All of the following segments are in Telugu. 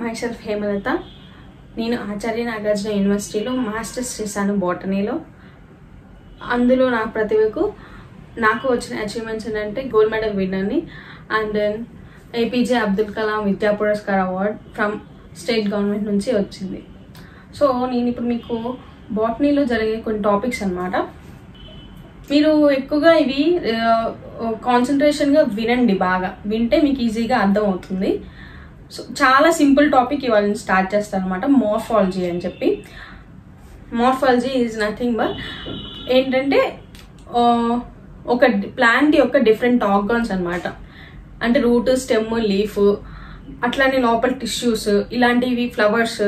myself Hemalata. నేను ఆచార్య నాగార్జున యూనివర్సిటీలో మాస్టర్స్ చేశాను బోటనీలో. అందులో నా ప్రతిభకు నాకు వచ్చిన అచీవ్మెంట్స్ ఏంటంటే గోల్డ్ మెడల్ విన్నర్ని and then APJ Abdul Kalam Vidya Puraskar award from state government నుంచి వచ్చింది. సో నేను ఇప్పుడు మీకు బోటనీలో జరిగే కొన్ని టాపిక్స్ అన్నమాట. మీరు ఎక్కువగా ఇవి కాన్సన్ట్రేషన్గా వినండి, బాగా వింటే మీకు ఈజీగా అర్థం అవుతుంది. సో చాలా సింపుల్ టాపిక్ ఇవాళ నేను స్టార్ట్ చేస్తాను అనమాట, మార్ఫాలజీ అని చెప్పి. మార్ఫాలజీ ఈజ్ నథింగ్ బట్ ఏంటంటే ఒక ప్లాంట్ యొక్క డిఫరెంట్ ఆర్గాన్స్ అనమాట. అంటే రూట్, స్టెమ్, లీఫ్, అట్లానే లోపల టిష్యూస్, ఇలాంటివి ఫ్లవర్స్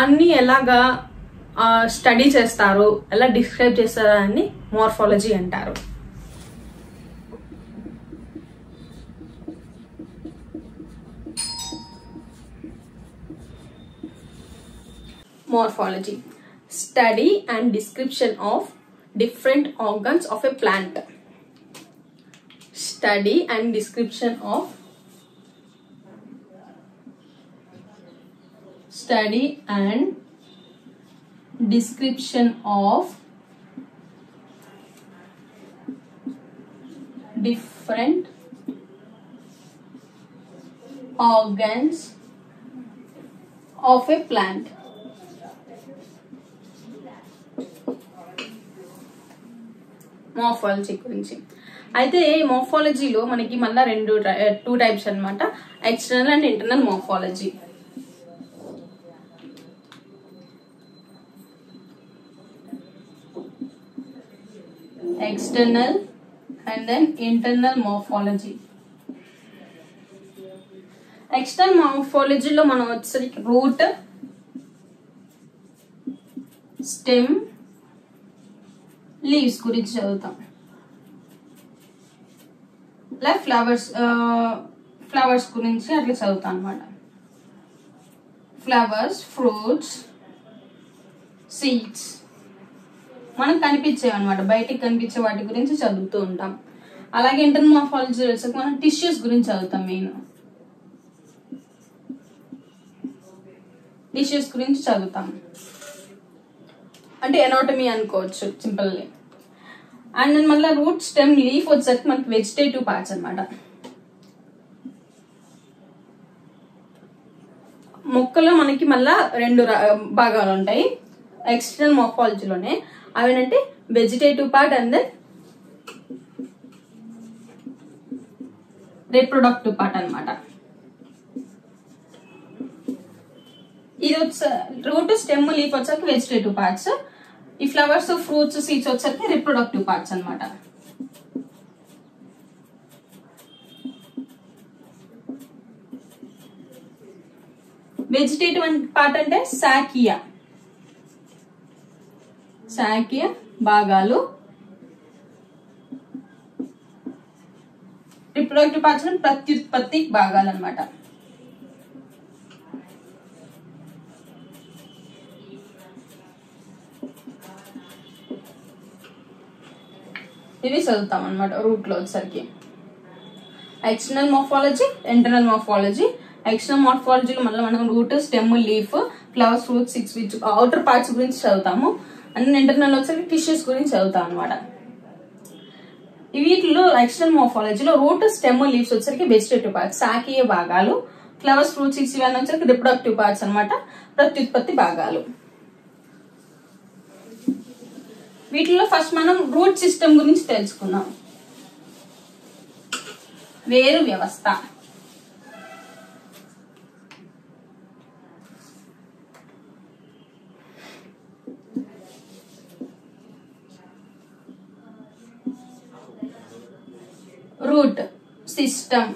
అన్నీ ఎలాగా స్టడీ చేస్తారు, ఎలా డిస్క్రైబ్ చేస్తారు అని మార్ఫాలజీ అంటారు. Morphology, study and description of different organs of a plant. Study and description of different organs of a plant. Morphology గురించి అయితే మార్ఫాలజీలో మనకి మళ్ళీ టూ టైప్స్ అనమాట, external and internal morphology. External and then internal morphology. External మార్ఫాలజీలో మనం వచ్చేసరికి రూట్, స్టెమ్, లీవ్స్ గురించి చదువుతాం. ఇలా ఫ్లవర్స్ గురించి అట్లా చదువుతాం అనమాట. ఫ్లవర్స్, ఫ్రూట్స్, సీడ్స్ మనకు కనిపించేవి అనమాట, బయటికి కనిపించే వాటి గురించి చదువుతూ ఉంటాం. అలాగే ఇంటర్నల్ మార్ఫాలజీ వచ్చాక మనం టిష్యూస్ గురించి చదువుతాం. మెయిన్ టిష్యూస్ గురించి చదువుతాం, అంటే ఎనాటమీ అనుకోవచ్చు సింపుల్లీ. అండ్ దెన్ మళ్ళీ రూట్, స్టెమ్, లీఫ్ వచ్చేసరికి మనకి వెజిటేటివ్ పార్ట్స్ అనమాట. మొక్కలో మనకి మళ్ళా రెండు భాగాలు ఉంటాయి ఎక్స్టర్నల్ మార్ఫాలజీలోనే. అవేంటంటే vegetative part and then reproductive part అనమాట. ఇది వచ్చే రూట్, స్టెమ్, లీఫ్ వచ్చేసరికి వెజిటేటివ్ పార్ట్స్. ఈ ఫ్లవర్స్, ఫ్రూట్స్, సీడ్స్ వచ్చేసరికి రీప్రొడక్టివ్ పార్ట్స్ అనమాట. వెజిటేటివ్ పార్ట్ అంటే శాఖీయ భాగాలు. రీప్రొడక్టివ్ పార్ట్స్ ప్రత్యుత్పత్తి భాగాలు అనమాట. ఇవి చదువుతాం అనమాట రూట్ లో వచ్చేసరికి. External morphology, internal morphology. External మార్ఫాలజీలో మళ్ళీ మనం root, stem, leaf, flowers, fruits, seeds outer parts గురించి చదువుతాము. అండ్ ఇంటర్నల్ వచ్చేసరికి టిష్యూస్ గురించి చదువుతాం అనమాట. వీటిలో ఎక్స్టర్నల్ మార్ఫాలజీలో రూట్, స్టెమ్, లీవ్స్ వచ్చేసరికి వెజిటేటివ్ పార్ట్స్, శాఖీయ భాగాలు. ఫ్లవర్స్, ఫ్రూట్స్, సీడ్స్ ఇవన్నీ వచ్చేసరికి రిప్రొడక్టివ్ పార్ట్స్ అనమాట, ప్రత్యుత్పత్తి భాగాలు. వీటిలో ఫస్ట్ మనం రూట్ సిస్టమ్ గురించి తెలుసుకుందాం. వేరు వ్యవస్థ. Root system.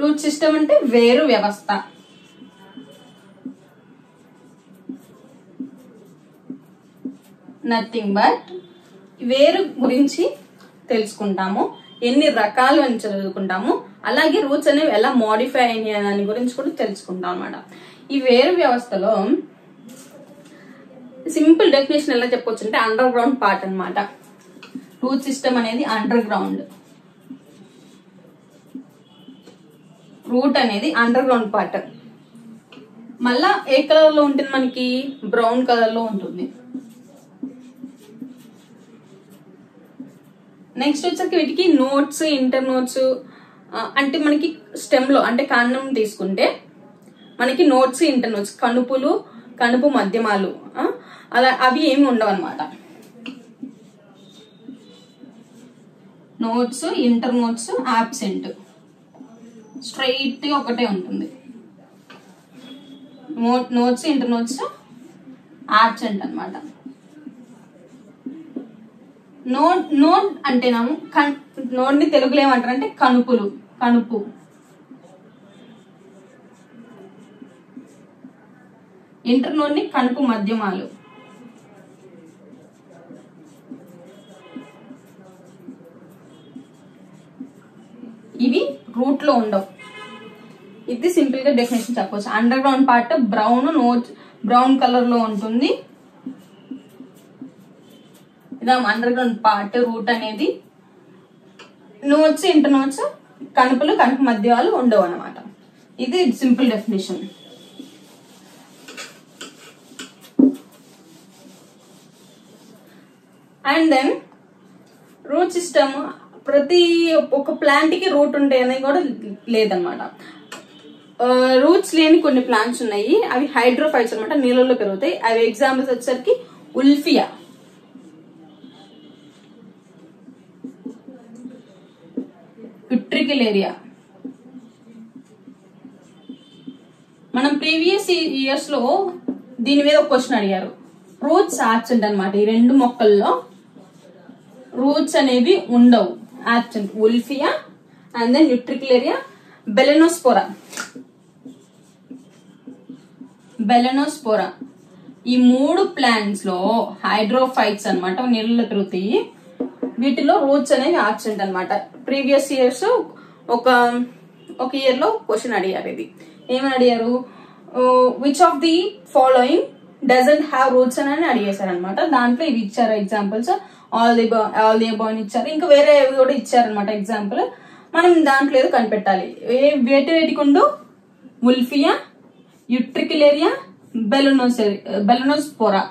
రూట్ సిస్టమ్ అంటే వేరు వ్యవస్థ. నథింగ్ బట్ వేరు గురించి తెలుసుకుంటాము, ఎన్ని రకాలు అని చదువుకుంటాము. అలాగే రూట్స్ అనేవి ఎలా మోడిఫై అయినాయి దాని గురించి కూడా తెలుసుకుంటాం అన్నమాట. ఈ వేరు వ్యవస్థలో సింపుల్ డెఫినేషన్ ఎలా చెప్పొచ్చు అంటే అండర్ గ్రౌండ్ పార్ట్ అన్నమాట. రూట్ సిస్టమ్ అనేది అండర్ గ్రౌండ్, రూట్ అనేది అండర్ గ్రౌండ్ పార్ట్. మళ్ళా ఏ కలర్ లో ఉంటుంది మనకి? బ్రౌన్ కలర్ లో ఉంటుంది. నెక్స్ట్ వచ్చేసరికి వీటికి నోట్స్, ఇంటర్ నోట్స్ అంటే మనకి స్టెమ్ లో అంటే కాండం తీసుకుంటే మనకి నోట్స్, ఇంటర్ నోట్స్, కణుపులు, కణుపు మధ్యమాలు అలా అవి ఏమి ఉండవు అనమాట. Notes, inter notes absent, straight గా ఒకటే ఉంటుంది. నోట్స్, ఇంటర్ నోట్స్ ఆబ్సెంట్ అనమాట. నోట్ అంటేనేమో నోట్ ని తెలుగులో ఏమంటారు అంటే కణుపులు, కణుపు. ఇంటర్ నోట్ ని కణుపు మధ్యమాలు. ఇవి రూట్ లో ఉండవు. ఇది సింపుల్ గా డెఫినేషన్ చెప్పవచ్చు. Underground part brown colour లో ఉంటుంది. ఇలా అండర్ గ్రౌండ్ పార్ట్ రూట్ అనేది. నోట్స్, ఇంటర్ నోట్స్, కణుపులు, కణుపు మధ్యాలు ఉండవు అన్నమాట. ఇది simple definition. And then root system ప్రతి ఒక్క ప్లాంట్ కి రూట్ ఉంటాయి అనేది కూడా లేదనమాట. రూట్స్ లేని కొన్ని ప్లాంట్స్ ఉన్నాయి, అవి హైడ్రోఫైట్స్ అనమాట, నీళ్ళలో పెరుగుతాయి. అవి ఎగ్జాంపుల్స్ వచ్చేసరికి ఉల్ఫియా, యుట్రికులేరియా. మనం ప్రీవియస్ ఇయర్స్ లో దీని మీద ఒక క్వశ్చన్ అడిగారు. రూట్స్ ఆబ్సెంట్ అనమాట. ఈ రెండు మొక్కల్లో రూట్స్ అనేవి ఉండవు, absent. Wolffia and then Utricularia, Balanophora. ఈ మూడు ప్లాంట్స్ లో హైడ్రోఫైట్స్ అనమాట, నీళ్ళలో పెరుగుతాయి. వీటిలో రూట్స్ అనేవి ఆబ్సెంట్ అనమాట. ప్రీవియస్ ఇయర్స్ ఒక ఇయర్ లో క్వశ్చన్ అడిగారు. ఇది ఏమని అడిగారు? Which of the following doesn't have roots అని అడిగేశారు అనమాట. దాంట్లో ఇవి ఇచ్చారు ఎగ్జాంపుల్స్. ఆల్ ది అబౌవ్ ఇచ్చారు, ఇంకా వేరే కూడా ఇచ్చారనమాట ఎగ్జాంపుల్. మనం దాంట్లో ఏదో కనిపెట్టాలి. వేటికి ఉండు? ఉల్ఫియా, యుట్రికులేరియా, బెలెనోస్పోరా.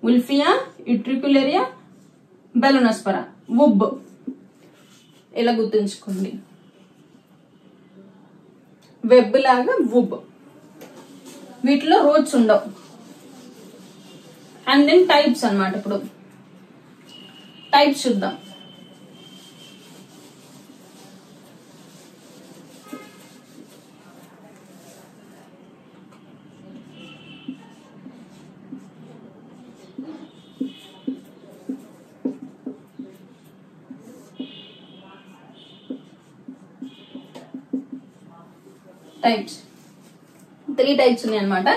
ఉల్ఫియా, యుట్రికులేరియా, బెలెనోస్పోరా. వుబ్ ఇలా గుర్తుంచుకోండి. వెబ్ లాగా వుబ్. వీటిలో రూట్స్ ఉండవు. అండ్ దెన్ టైప్స్ అన్నమాట. ఇప్పుడు టైప్స్ చూద్దాం. టైప్స్ 3 టైప్స్ ఉన్నాయి అన్నమాట.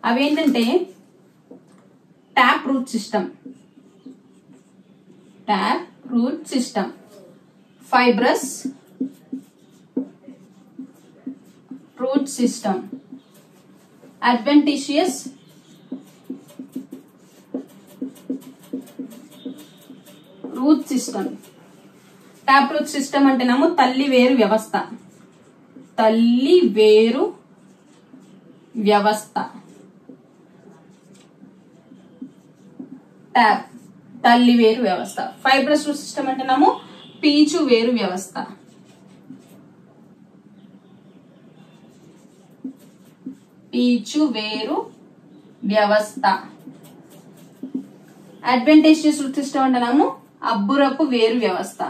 అవేంటంటే tap root system, fibrous root system, adventitious root system. Tap root system అంటేనేమో తల్లి వేరు వ్యవస్థ. ట్యాప్ తల్లి వేరు వ్యవస్థ. ఫైబ్రస్ రూట్ సిస్టమ్ అంటేనేమో పీచు వేరు వ్యవస్థ. అడ్వెంటిషియస్ రూట్ సిస్టమ్ అంటేనేమో అబ్బురపు వేరు వ్యవస్థ.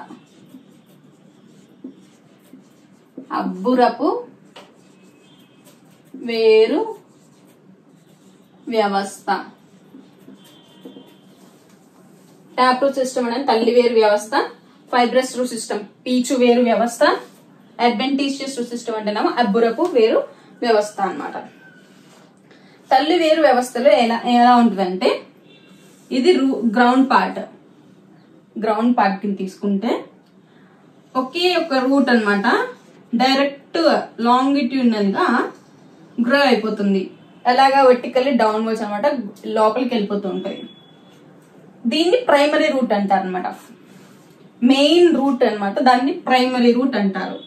ట్యాప్ రూట్ సిస్టమ్ అనేది తల్లి వేరు వ్యవస్థ. ఫైబ్రస్ రూట్ సిస్టమ్ పీచు వేరు వ్యవస్థ. అడ్వెంటిషియస్ రూట్ సిస్టమ్ అంటేనేమో అబ్బురపు వేరు వ్యవస్థ అన్నమాట. తల్లి వేరు వ్యవస్థలో ఎలా ఉంటుందంటే, ఇది గ్రౌండ్ పార్ట్ కింద తీసుకుంటే ఒకే ఒక రూట్ అన్నమాట. డైరెక్ట్ లాంగిట్యూడినల్ గా గ్రో అయిపోతుంది. అలాగా వర్టికల్లీ డౌన్వర్డ్స్ అనమాట, లోపలికి వెళ్ళిపోతూ ఉంటాయి. దీన్ని ప్రైమరీ రూట్ అంటారు అనమాట. మెయిన్ రూట్ అనమాట, దాన్ని ప్రైమరీ రూట్ అంటారు.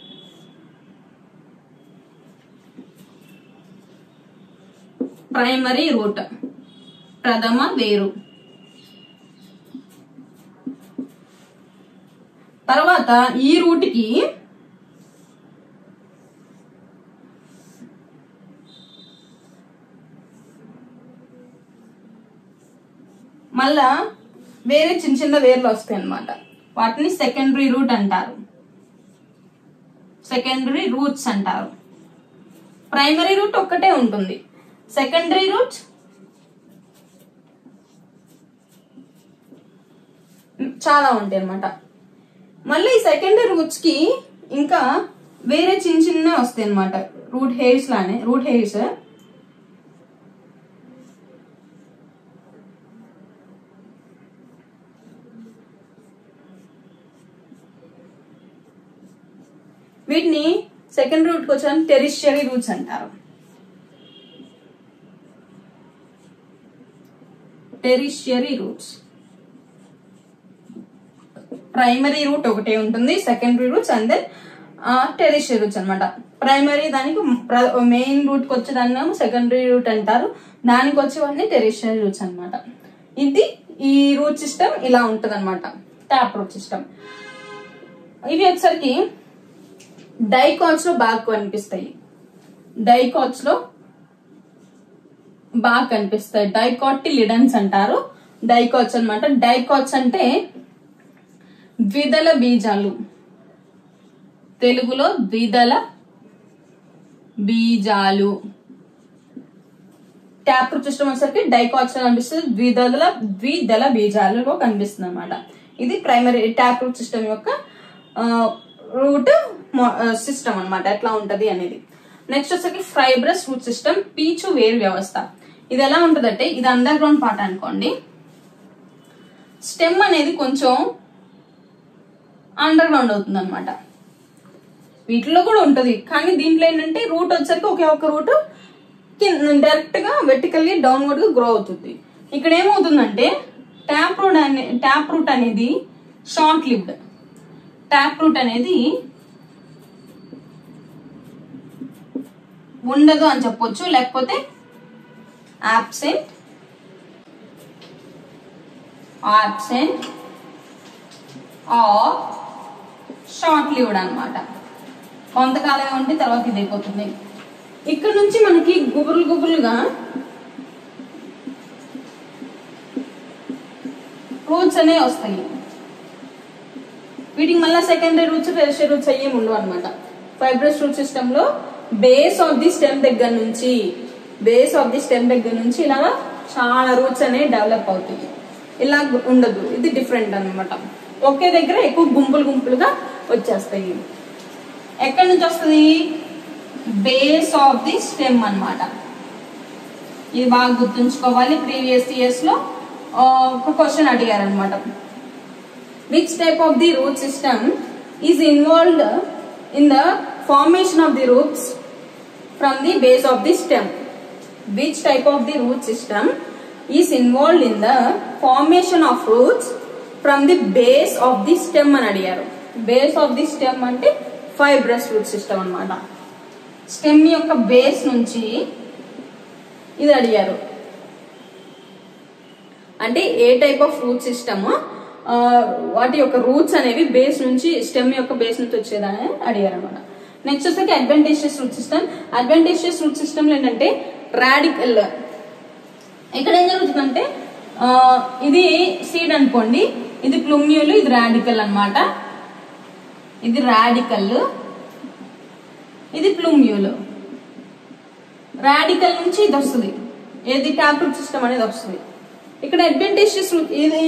ప్రైమరీ రూట్ ప్రథమ వేరు. తర్వాత ఈ రూట్ కి మళ్ళా వేరే చిన్న చిన్న వేర్లు వస్తాయి అన్నమాట. వాటిని సెకండరీ రూట్ అంటారు, సెకండరీ రూట్స్ అంటారు. ప్రైమరీ రూట్ ఒక్కటే ఉంటుంది, సెకండరీ రూట్ చాలా ఉంటాయి అన్నమాట. మళ్ళీ ఈ సెకండరీ రూట్స్ కి ఇంకా వేరే చిన్న చిన్న వస్తాయి అన్నమాట, రూట్ హెయిర్స్ లానే. రూట్ హెయిర్స్ వీటిని సెకండరీ రూట్ కి వచ్చి టెరిషియరీ రూట్స్ అంటారు. Tertiary roots. ప్రైమరీ రూట్ ఒకటే ఉంటుంది, secondary roots and then tertiary roots అనమాట. ప్రైమరీ దానికి మెయిన్ రూట్ కి వచ్చేదాన్ని సెకండరీ రూట్ అంటారు, దానికి వచ్చేవన్నీ టెరిషియరీ రూట్స్ అనమాట. ఇది ఈ రూట్ సిస్టమ్ ఇలా ఉంటది అనమాట, ట్యాప్ రూట్ సిస్టమ్. ఇవి వచ్చరికి డైకాట్స్ లో బాగా కనిపిస్తాయి, డైకాట్స్ లో బాగా కనిపిస్తాయి. డైకాటిలిడన్స్ అంటారు, డైకాట్స్ అనమాట. డైకాట్స్ అంటే ద్విదళ బీజాలు, తెలుగులో ద్విదళ బీజాలు. ట్యాప్ రూట్ సిస్టమ్ వచ్చేసరికి డైకాట్స్ కనిపిస్తుంది, ద్విదళ బీజాలుగా కనిపిస్తుంది అనమాట. ఇది ప్రైమరీ ట్యాప్ రూట్ సిస్టమ్ యొక్క రూట్ సిస్టమ్ అనమాట, ఎట్లా ఉంటది అనేది. నెక్స్ట్ వచ్చేసరికి ఫైబ్రస్ రూట్ సిస్టమ్, పీచు వేరు వ్యవస్థ. ఇది ఎలా ఉంటదంటే, ఇది అండర్ గ్రౌండ్ పార్ట్ అనుకోండి. స్టెమ్ అనేది కొంచెం అండర్ గ్రౌండ్ అవుతుంది అనమాట. వీటిలో కూడా ఉంటది, కానీ దీంట్లో ఏంటంటే రూట్ వచ్చేసరికి ఒకే ఒక రూట్ డైరెక్ట్ గా వెర్టికల్లీ డౌన్వర్డ్ గా గ్రో అవుతుంది. ఇక్కడ ఏమవుతుందంటే ట్యాప్ రూట్ అనేది షార్ట్ లివ్డ్. ట్యాప్ రూట్ అనేది ఉండదు అని చెప్పొచ్చు, లేకపోతే absent ఆర్ షార్ట్ లివ్డ్ అనమాట. కొంతకాలమే ఉంటే తర్వాత ఇది అయిపోతుంది. ఇక్కడ నుంచి మనకి గుబురులుగా రూట్స్ అనేవి వస్తాయి. వీటికి మళ్ళీ సెకండరీ రూట్స్ టెరిషియరీ రూట్స్ అయ్యేమి ఉండవు అనమాట. ఫైబ్రస్ రూట్ సిస్టమ్ లో బేస్ ఆఫ్ ది స్టెమ్ దగ్గర నుంచి ఇలాగా చాలా రూట్స్ అనేవి డెవలప్ అవుతాయి. ఇలా ఉండదు, ఇది డిఫరెంట్ అనమాట. ఒకే దగ్గర ఎక్కువ గుంపులుగా వచ్చేస్తాయి. ఎక్కడి నుంచి వస్తుంది? బేస్ ఆఫ్ ది స్టెమ్ అనమాట. ఇది బాగా గుర్తుంచుకోవాలి. ప్రీవియస్ ఇయర్స్ లో ఒక క్వశ్చన్ అడిగారు అనమాట. Which type of the root system is involved in the formation of the roots from the base of the stem? Which type of the root system is involved in the formation of roots from the base of the stem అని అడిగారు. బేస్ ఆఫ్ ది స్టెమ్ అంటే ఫైబ్రస్ రూట్ సిస్టమ్ అనమాట. స్టెమ్ యొక్క బేస్ నుంచి ఇది అడిగారు. అంటే ఏ టైప్ ఆఫ్ రూట్ సిస్టమ్, వాటి యొక్క రూట్స్ అనేవి బేస్ నుంచి, స్టెమ్ యొక్క బేస్ నుంచి వచ్చేదని అడిగారు అనమాట. నెక్స్ట్ వచ్చేసి advantageous root system. Advantageous root system లో ఏంటంటే రాడికల్. ఇక్కడ ఏం జరుగుతుందంటే ఇది సీడ్ అనుకోండి, ఇది ప్లూమ్యూల్, ఇది రాడికల్ అనమాట. ఇది రాడికల్, ఇది ప్లూమ్యూల్. రాడికల్ నుంచి ఇది వస్తుంది, ఏది ట్యాప్ రూట్ సిస్టమ్ అనేది వస్తుంది. ఇక్కడ అడ్వాంటేజియస్ రూట్, ఇది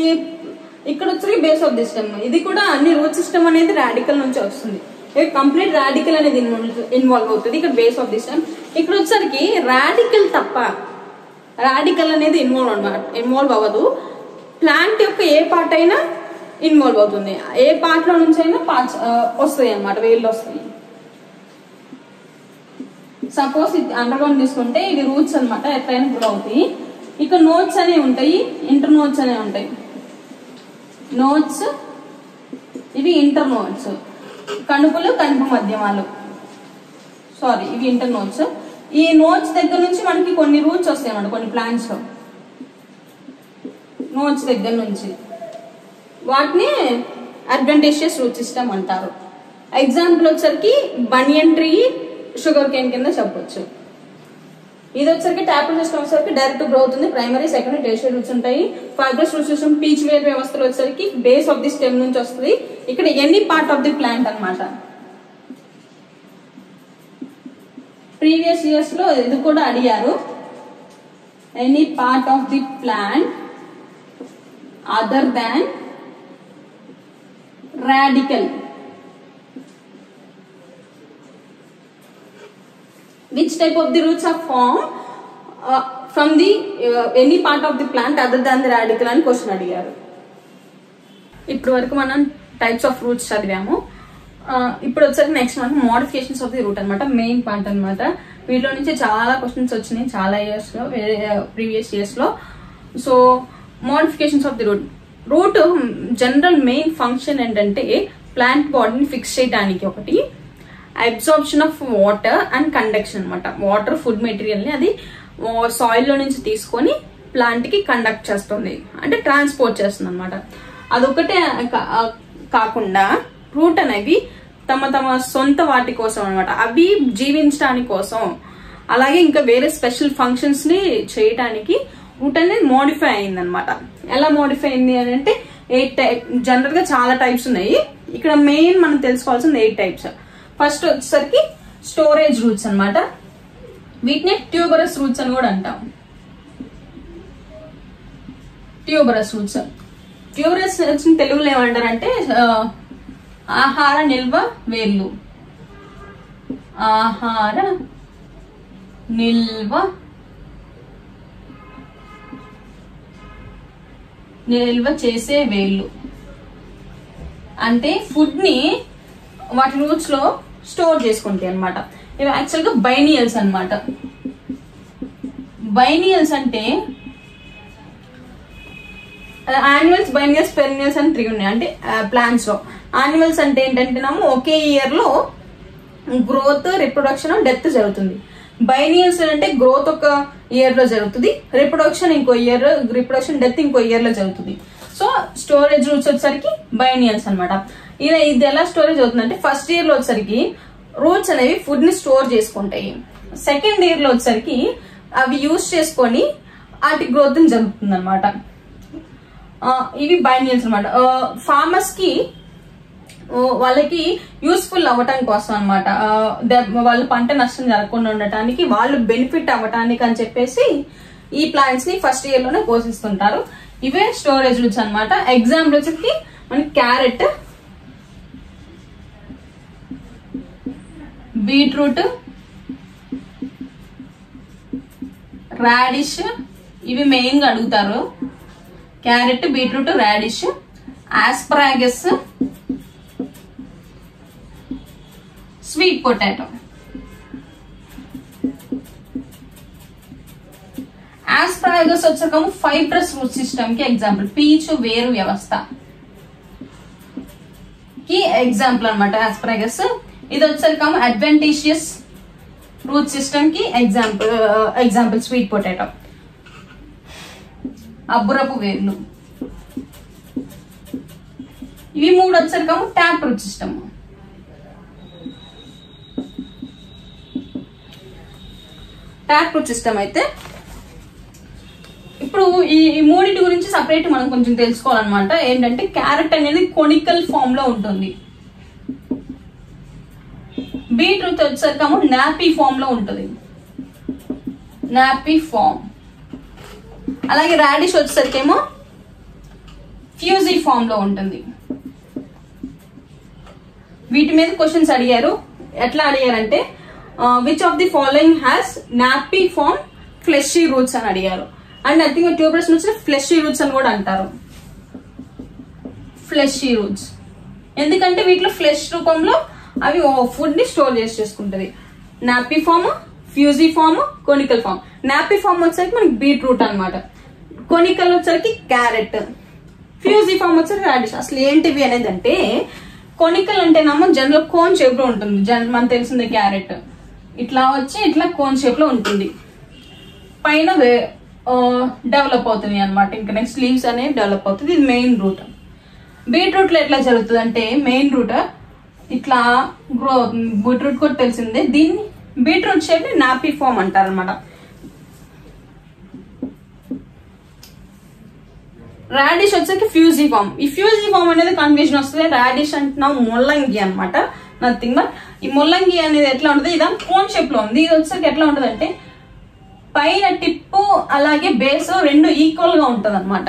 ఇక్కడ వచ్చి బేస్ ఆఫ్ ది స్టెమ్. ఇది కూడా అన్ని రూట్ సిస్టమ్ అనేది రాడికల్ నుంచి వస్తుంది. కంప్లీట్ రాడికల్ అనేది ఇన్వాల్వ్ అవుతుంది. ఇక్కడ బేస్ ఆఫ్ ది స్టెమ్. ఇక్కడ వచ్చేసరికి రాడికల్ తప్ప, రాడికల్ అనేది ఇన్వాల్వ్ అవ్వదు. ప్లాంట్ యొక్క ఏ పార్ట్ అయినా ఇన్వాల్వ్ అవుతుంది. ఏ పార్ట్ లో నుంచి అయినా పార్ట్స్ వస్తాయి అన్నమాట, వేళ్ళు వస్తాయి. సపోజ్ ఇది అండర్ గ్రౌండ్ తీసుకుంటే ఇది రూట్స్ అనమాట, ఎట్లయినా గ్రో అవుతాయి. ఇక నోట్స్ అనేవి ఉంటాయి, ఇంటర్ నోట్స్ అనేవి ఉంటాయి. నోట్స్ ఇవి ఇంటర్ నోట్స్, కణుపులు కణుపు మధ్యమాలు, సారీ ఇవి ఇంటర్ నోట్స్. ఈ నోట్స్ దగ్గర నుంచి మనకి కొన్ని రూట్స్ వస్తాయి అన్నమాట, కొన్ని ప్లాంట్స్ లో నోట్స్ దగ్గర నుంచి, వాటిని అడ్వాంటేజియస్ రూట్ సిస్టమ్ అంటారు. ఎగ్జాంపుల్ వచ్చరికి బనియన్ ట్రీ, షుగర్ కేన్ కింద చెప్పొచ్చు. ఇది వచ్చరికి ట్యాప్ సిస్టమ్ వచ్చరికి డైరెక్ట్ గ్రో అవుతుంది. ప్రైమరీ, సెకండరీ, టెర్షియరీ రూట్స్ ఉంటాయి. ఫైబ్రస్ రూట్ సిస్టమ్ పీచ్ వేర్ వ్యవస్థలో వచ్చరికి బేస్ ఆఫ్ ది స్టెమ్ నుంచి వస్తుంది. ఇక్కడ any part of the plant అన్నమాట. ప్రీవియస్ ఇయర్స్ లో ఇది కూడా అడిగారు, any part of the plant other than radicle, which type of the roots are formed from the any part of the plant other than the radicle అని క్వశ్చన్ అడిగారు. ఇప్పుడు వరకు మనం టైప్స్ ఆఫ్ రూట్స్ చదివాము. ఇప్పుడు వచ్చేసరికి నెక్స్ట్ మనకు మోడిఫికేషన్స్ ఆఫ్ ది రూట్ అనమాట, మెయిన్ పార్ట్ అనమాట. వీటిలో నుంచి చాలా క్వశ్చన్స్ వచ్చినాయి చాలా ఇయర్స్ లో, ప్రీవియస్ ఇయర్స్ లో. So modifications of the root. Root general main function ఏంటంటే ప్లాంట్ బాడీని ఫిక్స్ చేయడానికి ఒకటి, absorption of water and conduction అనమాట. వాటర్ ఫుడ్ మెటీరియల్ ని అది సాయిల్ లో నుంచి తీసుకొని ప్లాంట్ కి కండక్ట్ చేస్తుంది, అంటే ట్రాన్స్పోర్ట్ చేస్తుంది అనమాట. అదొకటే కాకుండా రూట్ అనేవి తమ తమ సొంత వాటి కోసం అనమాట, అవి జీవించడానికి కోసం, అలాగే ఇంకా వేరే స్పెషల్ ఫంక్షన్స్ ని చేయడానికి రూట్ అనేది మోడిఫై అయింది అనమాట. ఎలా మోడిఫై అయింది అని అంటే 8 టైప్, జనరల్ గా చాలా టైప్స్ ఉన్నాయి. ఇక్కడ మెయిన్ మనం తెలుసుకోవాల్సింది 8 టైప్స్. ఫస్ట్ వచ్చేసరికి స్టోరేజ్ రూట్స్ అనమాట. వీటిని ట్యూబరస్ రూట్స్ అని కూడా అంటాం. ట్యూబరస్ రూట్స్, ట్యూబరస్ రూట్స్ తెలుగులో ఏమంటారంటే ఆహార నిల్వ వేర్లు, ఆహార నిల్వ చేసే వేర్లు. అంటే ఫుడ్ ని వాటి రూట్స్ లో స్టోర్ చేసుకుంటాయి అనమాట. ఇవి యాక్చువల్ గా బైనియల్స్ అనమాట. బైనియల్స్ అంటే యాన్యువల్స్, బైనియల్స్, పెరినియల్స్ అని 3 ఉన్నాయి. అంటే ప్లాంట్స్ లో యాన్యువల్స్ అంటే ఏంటంటేనేమో ఒకే ఇయర్ లో గ్రోత్, రిప్రొడక్షన్, డెత్ జరుగుతుంది. బైనియల్స్ అంటే గ్రోత్ ఒక ఇయర్ లో జరుగుతుంది, రిప్రొడక్షన్ ఇంకో ఇయర్, రిప్రొడక్షన్ డెత్ ఇంకో ఇయర్ లో జరుగుతుంది. సో స్టోరేజ్ రూట్స్ వచ్చేసరికి బైనియల్స్ అనమాట. ఇది ఎలా స్టోరేజ్ అవుతుంది అంటే ఫస్ట్ ఇయర్ లో వచ్చేసరికి రూట్స్ అనేవి ఫుడ్ ని స్టోర్ చేసుకుంటాయి. సెకండ్ ఇయర్ లో వచ్చేసరికి అవి యూజ్ చేసుకొని వాటి గ్రోత్ జరుగుతుంది అనమాట. ఇవి బైనియల్స్ అనమాట. ఫార్మర్స్ కి వాళ్ళకి యూస్ఫుల్ అవ్వటం కోసం అనమాట, వాళ్ళ పంట నష్టం జరగకుండా ఉండటానికి, వాళ్ళు బెనిఫిట్ అవ్వటానికి అని చెప్పేసి ఈ ప్లాంట్స్ ని ఫస్ట్ ఇయర్ లోనే పోషిస్తుంటారు. ఇవే స్టోరేజ్ రూట్స్ అనమాట. ఎగ్జాంపుల్ వచ్చి మనకి క్యారెట్, బీట్రూట్, రాడిష్, ఇవి మెయిన్ గా అడుగుతారు. Carrot, beetroot, radish, asparagus, sweet potato. Asparagus వచ్చాక ఫైబ్రస్ రూట్ సిస్టమ్ కి ఎగ్జాంపుల్, పీచు వేరు వ్యవస్థ కి ఎగ్జాంపుల్ అనమాట ఆస్పరాగస్. ఇది వచ్చేసరికి అడ్వాంటేజియస్ రూట్ సిస్టమ్ కి ఎగ్జాంపుల్ స్వీట్ పొటాటో. అబ్బురపు వేర్లు. ఇవి 3 వచ్చేసరికి tap root system. Tap root system అయితే ఇప్పుడు ఈ 3 గురించి సపరేట్ మనం కొంచెం తెలుసుకోవాలన్నమాట. ఏంటంటే క్యారెట్ అనేది కొనికల్ ఫామ్ లో ఉంటుంది, బీట్రూట్ వచ్చేసరికి నాపీ ఫామ్ లో ఉంటుంది, నాపీ ఫామ్. అలాగే రాడిష్ వచ్చేసరికేమో ఫ్యూజీ ఫామ్ లో ఉంటుంది. వీటి మీద క్వశ్చన్స్ అడిగారు. ఎట్లా అడిగారంటే which of the following has napiform fleshy roots అని అడిగారు. అండ్ ఐ థింక్ ట్యూబరస్ నుంచి ఫ్లెషీ రూట్స్ అని కూడా అంటారు. ఫ్లెషీ రూట్స్ ఎందుకంటే వీటిలో ఫ్లెష్ రూపంలో అవి ఫుడ్ ని స్టోర్ చేసుకుంటది. Napiform, fusiform, conical form. Napiform వచ్చేసరికి మనకి బీట్రూట్ అనమాట. కొనికల్ వచ్చేసరికి క్యారెట్, ఫ్యూజిఫార్మ్ వచ్చేసరికి రాడిష్. అసలు ఏంటివి అనేది అంటే, కొనికల్ అంటేనేమో జనరల్ కోన్ షేప్ లో ఉంటుంది. మనకు తెలిసిందే క్యారెట్ ఇట్లా వచ్చి ఇట్లా కోన్ షేప్ లో ఉంటుంది, పైన డెవలప్ అవుతుంది అనమాట. ఇంకా నెక్స్ట్ లీవ్స్ అనేవి డెవలప్ అవుతుంది. ఇది మెయిన్ రూట్. బీట్రూట్ లో ఎట్లా జరుగుతుంది అంటే, మెయిన్ రూట్ ఇట్లా గ్రో అవుతుంది. బీట్రూట్ కూడా తెలిసిందే. దీన్ని బీట్రూట్ షేప్ ని నాపిఫార్మ్ అంటారు అనమాట. రాడిష్ వచ్చేసి ఫ్యూజిఫార్మ్. ఈ ఫ్యూజిఫార్మ్ అనేది కన్ఫ్యూజన్ వస్తుంది. రాడిష్ అంటున్నాం ముల్లంగి అనమాట, నథింగ్ బట్. ఈ ముల్లంగి అనేది ఎట్లా ఉంటుంది, ఇదా కోన్ షేప్ లో ఉంది. ఇది వచ్చేసరికి ఎట్లా ఉంటుంది అంటే, పైన టిప్పు అలాగే బేస్ రెండు ఈక్వల్ గా ఉంటది అనమాట.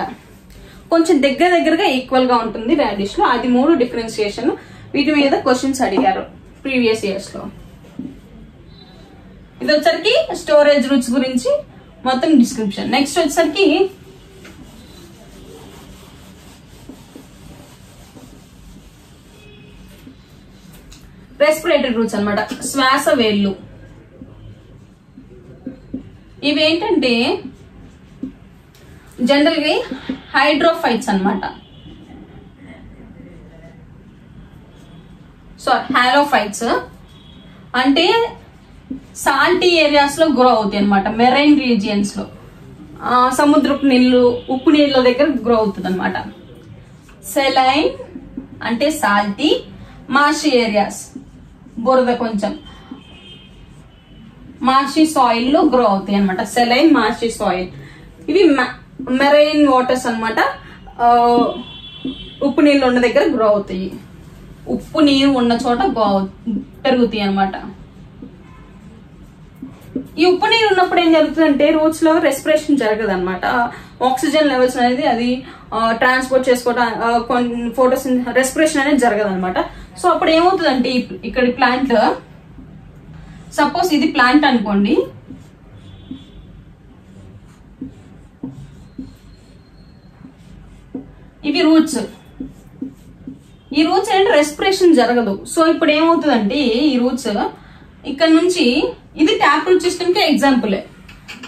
కొంచెం దగ్గరగా ఈక్వల్ గా ఉంటుంది రాడిష్ లో. అది 3 డిఫరెన్సియేషన్. వీటి మీద క్వశ్చన్స్ అడిగారు ప్రీవియస్ ఇయర్స్ లో. ఇది వచ్చరికి స్టోరేజ్ రూట్స్ గురించి మొత్తం డిస్క్రిప్షన్. నెక్స్ట్ వచ్చరికి రెస్పిరేటరీ రూట్స్ అనమాట, శ్వాస వేళ్ళు. ఇవి ఏంటంటే జనరల్ గా హైడ్రోఫైట్స్ అనమాట. హాలోఫైట్స్ అంటే సాల్టీ ఏరియాస్ లో గ్రో అవుతాయి అనమాట. మెరైన్ రీజియన్స్ లో, సముద్రపు నీళ్లు, ఉప్పు నీళ్ళ దగ్గర గ్రో అవుతుంది అనమాట. సెలైన్ అంటే సాల్టీ, మార్షీ ఏరియాస్ బురద కొంచెం మార్షీ సాయిల్ లో గ్రో అవుతాయి అనమాట. Saline, marshy soil. ఇవి మెరైన్ వాటర్స్ అనమాట, ఉప్పు నీళ్ళు ఉన్న దగ్గర గ్రో అవుతాయి. ఉప్పు నీరు ఉన్న చోట పెరుగుతాయి అనమాట. ఈ ఉప్పు నీరు ఉన్నప్పుడు ఏం జరుగుతుందంటే, రూట్స్ లో రెస్పిరేషన్ జరగదు అనమాట. ఆక్సిజన్ లెవెల్స్ అనేది అది ట్రాన్స్పోర్ట్ చేసుకోవడం, రెస్పిరేషన్ అనేది జరగదు అనమాట. సో అప్పుడు ఏమవుతుందంటే, ఇక్కడ ప్లాంట్, సపోజ్ ఇది ప్లాంట్ అనుకోండి, ఇవి రూట్స్. ఈ రూట్స్ ఏంటి, రెస్పిరేషన్ జరగదు. సో ఇప్పుడు ఏమవుతుందంటే, ఈ రూట్స్ ఇక్కడ నుంచి, ఇది ట్యాప్ రూట్ సిస్టమ్ కి ఎగ్జాంపుల్.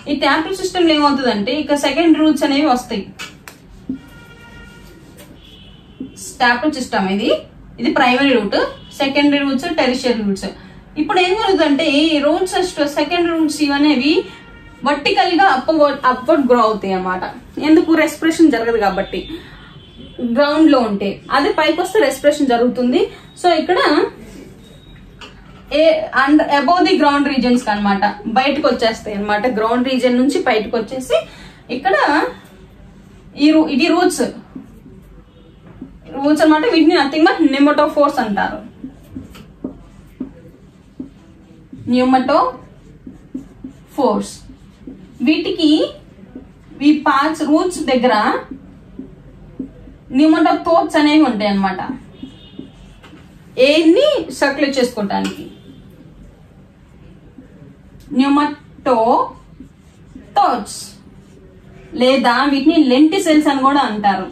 ఈ ట్యాప్ రూట్ సిస్టమ్ లో ఏమవుతుందంటే, ఇక్కడ సెకండ్ రూట్స్ అనేవి వస్తాయి. ట్యాప్ రూట్ సిస్టమ్ ఇది primary root, secondary roots, tertiary roots. ఇప్పుడు ఏం జరుగుతుందంటే, ఈ రూట్స్ సెకండ్ రూట్స్ ఇవనేవి వర్టికల్ గా అప్వర్డ్ గ్రో అవుతాయి అన్నమాట. ఎందుకు, రెస్పిరేషన్ జరగదు కాబట్టి. గ్రౌండ్ లో ఉంటే, అది పైకి వస్తే రెస్పిరేషన్ జరుగుతుంది. సో ఇక్కడ అబౌవ్ ది గ్రౌండ్ రీజియన్స్ అనమాట బయటకు వచ్చేస్తాయి అనమాట. గ్రౌండ్ రీజియన్ నుంచి బయటకు వచ్చేసి ఇక్కడ ఇవి రూట్స్ అనమాట. వీటిని నథింగ్ బట్ నెమటోఫోర్స్ అంటారు. న్యూమటోఫోర్స్. వీటికి ఈ పార్ట్స్ రూట్స్ దగ్గర న్యూమటోథోర్స్ అనేవి ఉంటాయి అన్నమాట, ఎయిర్ని సర్క్యులేట్ చేసుకోవటానికి. న్యూమటోథోర్స్ లేదా వీటిని లెంటిసెల్స్ అని కూడా అంటారు.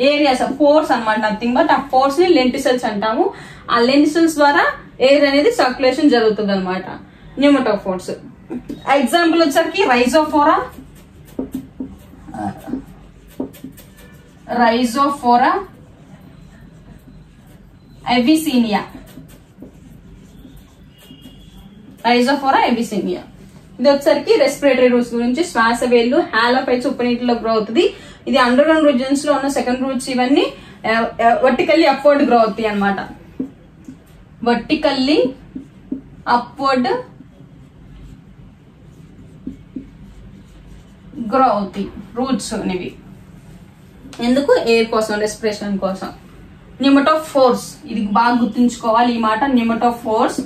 ఏరియాస్ పోర్స్ అనమాట, నథింగ్ బట్ ఆ పోర్స్ ని లెంటిసెల్స్ అంటాము. ఆ లెంటిసెల్స్ ద్వారా ఎయిర్ అనేది సర్క్యులేషన్ జరుగుతుంది అనమాట. న్యూమటోఫోర్స్ ఎగ్జాంపుల్ వచ్చరికి రైజోఫోరా, ఎవిసీనియా. ఇది వచ్చరికి రెస్పిరేటరీ రూట్స్ గురించి. శ్వాస వేళ్ళు, హాలోఫైట్స్ ఉప్పు నీటిలో గ్రో అవుతుంది. ఇది అండర్ గ్రౌండ్ రీజియన్స్ లో ఉన్న సెకండ్ రూట్స్. ఇవన్నీ వర్టికల్లీ అప్వర్డ్ గ్రో అవుతాయి అనమాట. వర్టికల్లీ అప్వర్డ్ గ్రో అవుతాయి రూట్స్ అనేవి. ఎందుకు, ఎయిర్ కోసం, రెస్పిరేషన్ కోసం. న్యూమటోఫోర్స్, ఇది బాగా గుర్తుంచుకోవాలి ఈ మాట. న్యూమటోఫోర్స్,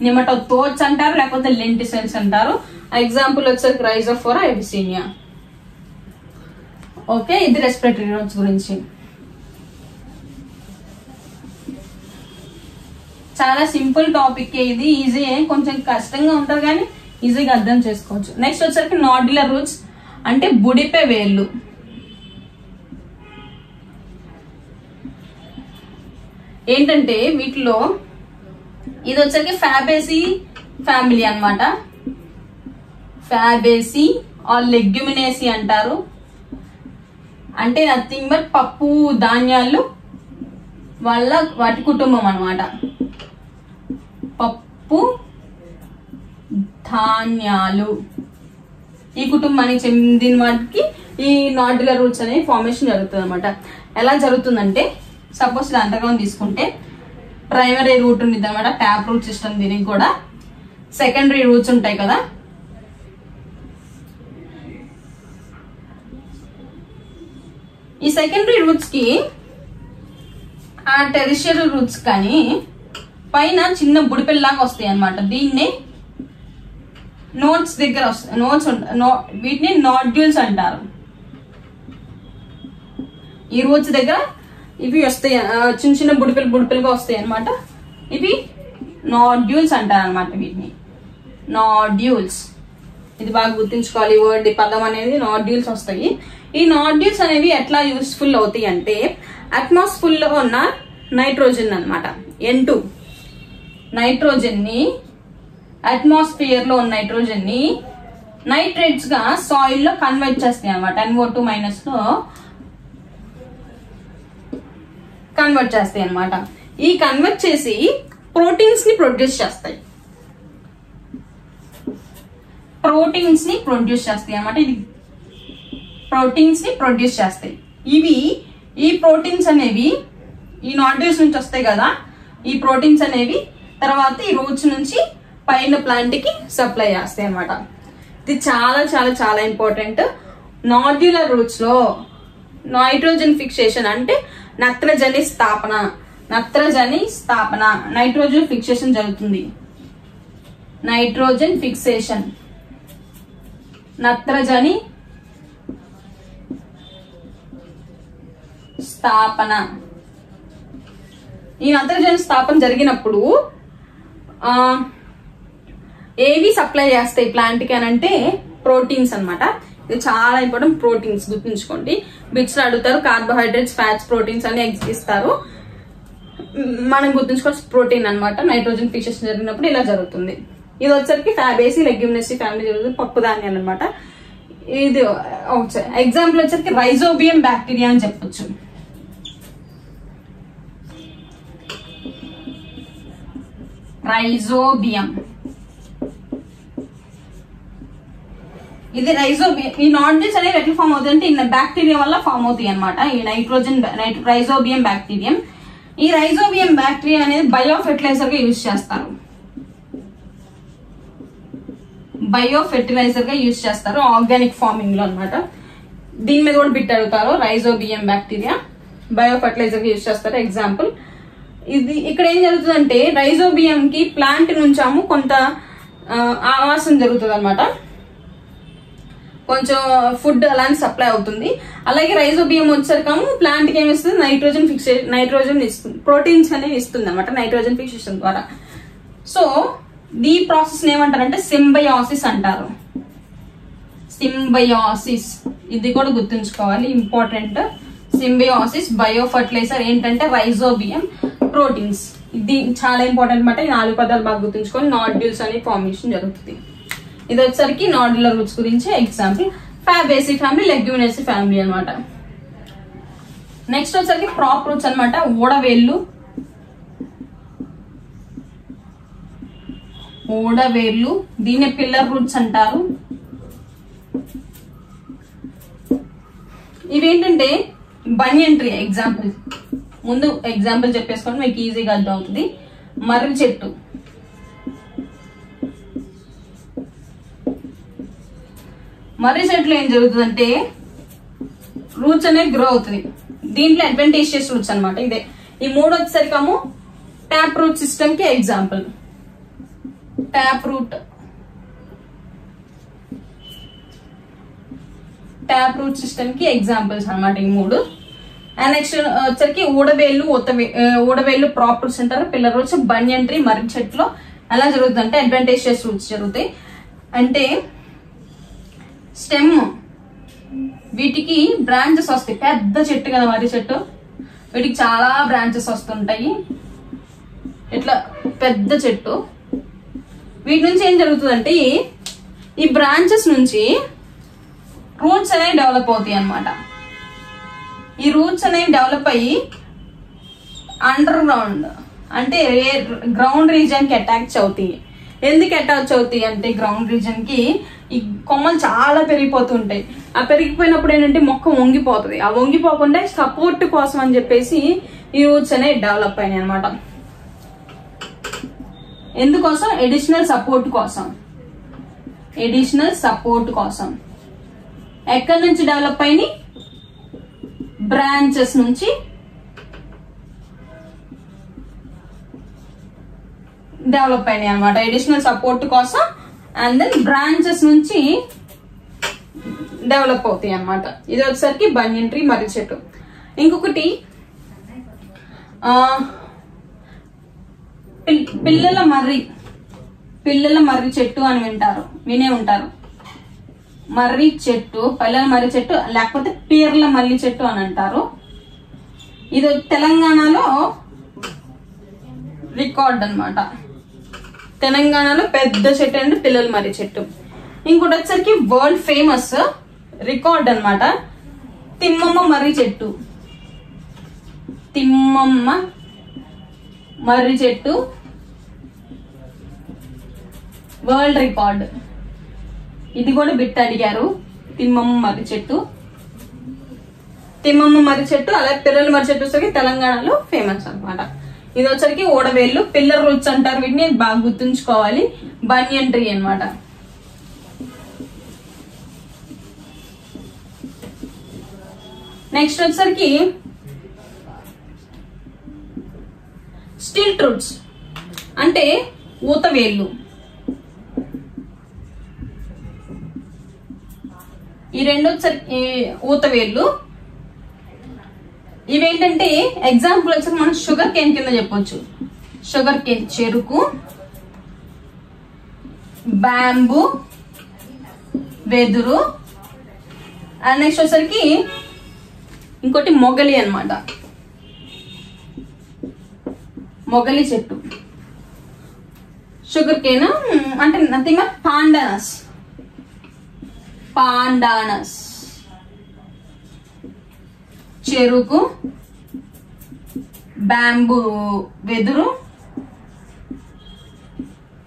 న్యూమటోథోర్స్ అంటారు, లేకపోతే లెంటిసెల్స్ అంటారు. ఎగ్జాంపుల్ వచ్చేసరికి రైజోఫోరా, ఎవిసీనియా. ఓకే, ఇది రెస్పిరేటరీ రూట్స్ గురించి. చాలా సింపుల్ టాపిక్ ఇది, ఈజీ, కొంచెం కష్టంగా ఉంటుంది కానీ ఈజీగా అర్థం చేసుకోవచ్చు. నెక్స్ట్ వచ్చేసరికి నాడ్యులర్ రూట్స్ అంటే బుడిపే వేళ్ళు. ఏంటంటే వీటిలో ఇది వచ్చరికి ఫ్యాబేసి ఫ్యామిలీ అన్నమాట. ఫ్యాబేసి ఆర్ లెగ్యుమినేసి అంటారు. అంటే నథింగ్ బట్ పప్పు ధాన్యాలు వాటి కుటుంబం అన్నమాట. పప్పు ధాన్యాలు ఈ కుటుంబానికి చెందిన వాటికి ఈ నాడ్యులర్ రూట్స్ అనే ఫార్మేషన్ జరుగుతుంది అనమాట. ఎలా జరుగుతుందంటే సపోజ్ ఇది అండర్గ్రౌండ్ తీసుకుంటే ప్రైమరీ రూట్ ఉంది అనమాట, ట్యాప్ రూట్ సిస్టమ్. దీనికి కూడా సెకండరీ రూట్స్ ఉంటాయి కదా. ఈ సెకండరీ రూట్స్ కి ఆ టెరిషియరీ రూట్స్ కానీ పైన చిన్న బుడిపెల్లాగా వస్తాయి అనమాట. దీన్ని నోట్స్ దగ్గర వస్తాయి. వీటిని నాడ్యూల్స్ అంటారు. ఈ రూట్స్ దగ్గర ఇవి వస్తాయి, చిన్న చిన్న బుడిపెలుగా వస్తాయి అనమాట. ఇవి నాడ్యూల్స్ అంటారు అనమాట. వీటిని నాడ్యూల్స్, ఇది బాగా గుర్తుంచుకోవాలి. వర్డ్ పదం అనేది నాడ్యూల్స్ వస్తాయి. ఈ నాడ్యూల్స్ అనేవి ఎట్లా యూస్ఫుల్ అవుతాయి అంటే అట్మాస్ఫియర్ లో ఉన్న నైట్రోజన్ అనమాట, N2 నైట్రోజన్ ని, అట్మాస్ఫియర్ లో ఉన్న నైట్రోజన్ ని నైట్రేట్స్ గా సాయిల్ లో కన్వర్ట్ చేస్తాయి అనమాట. NO2- లో కన్వర్ట్ చేస్తాయి అనమాట. ఈ కన్వర్ట్ చేసి ప్రోటీన్స్ ని ప్రొడ్యూస్ చేస్తాయి. ప్రోటీన్స్ ని ప్రొడ్యూస్ చేస్తాయి అనమాట. ఇది ప్రోటీన్స్ ని ప్రొడ్యూస్ చేస్తాయి. ఈ ప్రోటీన్స్ అనేవి ఈ నాడ్యూల్స్ నుంచి వస్తాయి కదా. ఈ ప్రోటీన్స్ అనేవి తర్వాత ఈ రూట్స్ నుంచి పైన ప్లాంట్ కి సప్లై చేస్తాయి అనమాట. ఇది చాలా చాలా చాలా ఇంపార్టెంట్. నాడ్యులర్ రూట్స్ లో నైట్రోజన్ ఫిక్సేషన్ అంటే నత్రజని స్థాపన, నైట్రోజన్ ఫిక్సేషన్ జరుగుతుంది. నైట్రోజన్ ఫిక్సేషన్, నత్రజని స్థాపన. ఈ నత్రజని స్థాపన జరిగినప్పుడు ఏవి సప్లై చేస్తాయి ప్లాంట్ కి అని అంటే ప్రోటీన్స్ అనమాట. ఇది చాలా ఇంపార్టెంట్. ప్రోటీన్స్ గుర్తుంచుకోండి. బిట్స్ అడుగుతారు. కార్బోహైడ్రేట్స్, ఫ్యాట్స్, ప్రోటీన్స్ అని ఇస్తారు. మనం గుర్తుంచుకోవచ్చు ప్రోటీన్ అనమాట. నైట్రోజన్ ఫిక్సేషన్ జరిగినప్పుడు ఇలా జరుగుతుంది. ఇది వచ్చరికి ఫ్యాబేసి లెగ్యుమినేసి ఫ్యామిలీ జరుగుతుంది, పప్పు ధాన్యాలు అనమాట. ఇది ఎగ్జాంపుల్ వచ్చరికి రైజోబియం బ్యాక్టీరియా అని చెప్పొచ్చు. రైజోబియం, ఇది రైజోబియం. ఈ నాడ్యూల్స్ అనేవి ఎట్లా ఫామ్ అవుతాయి అంటే ఇన్న బ్యాక్టీరియా వల్ల ఫామ్ అవుతాయి అనమాట. ఈ రైజోబియం బ్యాక్టీరియం. ఈ రైజోబియం బ్యాక్టీరియా అనేది బయో ఫెర్టిలైజర్ గా యూజ్ చేస్తారు. ఆర్గానిక్ ఫార్మింగ్ లో అనమాట. దీని మీద కూడా బిట్ అడుగుతారు. రైజోబియం బ్యాక్టీరియా బయో ఫెర్టిలైజర్ గా యూజ్ చేస్తారు. ఎగ్జాంపుల్ ఇది ఇక్కడ ఏం జరుగుతుందంటే రైజోబియం కి ప్లాంట్ నుంచాము కొంత ఆవాసం జరుగుతుంది అనమాట. కొంచెం ఫుడ్ అలాంటి సప్లై అవుతుంది. అలాగే రైజోబియం వచ్చేసరికాము ప్లాంట్ కి ఏమి ఇస్తుంది, నైట్రోజన్ ఇస్తుంది, ప్రోటీన్స్ అనేవి ఇస్తుంది అనమాట నైట్రోజన్ ఫిక్సేషన్ ద్వారా. సో ఈ ప్రాసెస్ ఏమంటారంటే సింబయాసిస్ అంటారు. సింబయాసిస్ ఇది కూడా గుర్తుంచుకోవాలి, ఇంపార్టెంట్. సింబయాసిస్ బయో ఫర్టిలైజర్ ఏంటంటే రైజోబియం, ప్రోటీన్స్. ఇది చాలా ఇంపార్టెంట్ అనమాట. ఈ 4 పదాలు బాగా గుర్తుంచుకొని నాడ్యూల్స్ అనే ఫార్మేషన్ జరుగుతుంది. ఇది వచ్చేసరికి నాడ్యులర్ రూట్స్ గురించి example. Fabaceae family, Leguminosae family అనమాట. నెక్స్ట్ వచ్చేసరికి క్రాప్ రూట్స్ అనమాట. ఊడవేర్లు, దీన్ని పిల్లర్ రూట్స్ అంటారు. ఇవేంటంటే బనియన్ ట్రీ. ఎగ్జాంపుల్ ముందు ఎగ్జాంపుల్ చెప్పేసుకోండి, మీకు ఈజీగా అర్థం అవుతుంది. మర్రి చెట్టు, మర్రి చెట్లు ఏం జరుగుతుందంటే రూట్స్ అనేవి గ్రో అవుతుంది. దీంట్లో అడ్వాంటేజియస్ రూట్స్ అనమాట. ఇదే ఈ 3 వచ్చేసరికము ట్యాప్ రూట్ సిస్టమ్ కి ఎగ్జాంపుల్. ట్యాప్ రూట్ సిస్టమ్ కి ఎగ్జాంపుల్స్ అనమాట ఈ 3. అండ్ నెక్స్ట్ వచ్చరికి ఊడవేళ్ళు ప్రాప్ రూట్స్ అంటారు. పిల్లర్ రూట్స్, బనియన్ ట్రీ, మర్రి చెట్లు. ఎలా జరుగుతుంది అంటే అడ్వాంటేజియస్ రూట్స్ జరుగుతాయి. అంటే స్టెమ్ వీటికి బ్రాంచెస్ వస్తాయి. పెద్ద చెట్టు కదా మర్రి చెట్టు, వీటికి చాలా బ్రాంచెస్ వస్తుంటాయి. ఇట్లా పెద్ద చెట్టు వీటి నుంచి ఏం జరుగుతుందంటే ఈ బ్రాంచెస్ నుంచి రూట్స్ అనేవి డెవలప్ అవుతాయి అన్నమాట. ఈ రూట్స్ అనేవి డెవలప్ అయ్యి అండర్ గ్రౌండ్ అంటే గ్రౌండ్ రీజన్ కి అటాచ్ అవుతాయి. ఎందుకు అటాచ్ అవుతాయి అంటే గ్రౌండ్ రీజన్ కి ఈ కొమ్మలు చాలా పెరిగిపోతుంటాయి. ఆ పెరిగిపోయినప్పుడు ఏంటంటే మొక్క వంగిపోతుంది. ఆ వంగిపోకుండా సపోర్ట్ కోసం అని చెప్పేసి ఈ రూట్స్ అనేవి డెవలప్ అయినాయి అనమాట. ఎందుకోసం? ఎడిషనల్ సపోర్ట్ కోసం. ఎడిషనల్ సపోర్ట్ కోసం ఎక్కడి నుంచి డెవలప్ అయినాయి? బ్రాంచెస్ నుంచి డెవలప్ అయినాయి అనమాట. ఎడిషనల్ సపోర్ట్ కోసం అండ్ దెన్ బ్రాంచెస్ నుంచి డెవలప్ అవుతాయి అనమాట. ఇది వచ్చేసరికి బనియన్ ట్రీ, మర్రి చెట్టు. ఇంకొకటి పిల్లల మర్రి చెట్టు అని వినే ఉంటారు. మర్రి చెట్టు, పిల్లల మర్రి చెట్టు లేకపోతే పీర్ల మల్లి చెట్టు అని అంటారు. ఇది తెలంగాణలో రికార్డ్ అన్నమాట. తెలంగాణలో పెద్ద చెట్టు అంటే పిల్లల మర్రి చెట్టు. ఇంకోటి వచ్చరికి వరల్డ్ ఫేమస్ రికార్డ్ అన్నమాట, తిమ్మమ్మ మర్రి చెట్టు. తిమ్మమ్మ మర్రి చెట్టు వరల్డ్ రికార్డ్. ఇది కూడా బిట్ అడిగారు. తిమ్మమ్మ మర్రి చెట్టు, తిమ్మమ్మ మర్రి చెట్టు అలాగే పిల్లల మర్రి చెట్టు వచ్చరికి తెలంగాణలో ఫేమస్ అన్నమాట. ఇది వచ్చరికి ఓడవేళ్ళు, పిల్లర్ రూట్స్ అంటారు వీటిని, బాగా గుర్తుంచుకోవాలి. బనియన్ ట్రీ అన్నమాట. నెక్స్ట్ వచ్చరికి స్టిల్ట్ రూట్స్ అంటే ఊతవేళ్ళు. ఈ రెండు వచ్చరికి ఊతవేళ్ళు. ఇవేంటంటే ఎగ్జాంపుల్ వచ్చి మనం షుగర్ కేన్ కింద చెప్పొచ్చు. షుగర్ కేన్, చెరుకు, బ్యాంబూ, వెదురు. అండ్ నెక్స్ట్ వచ్చరికి ఇంకోటి మొగలి అన్నమాట. మొగలి చెట్టు. షుగర్ కేన్ అంటే నథింగ్ బట్ పాండానస్. పాండానస్, చెరుకు, బ్యాంబూ, వెదురు,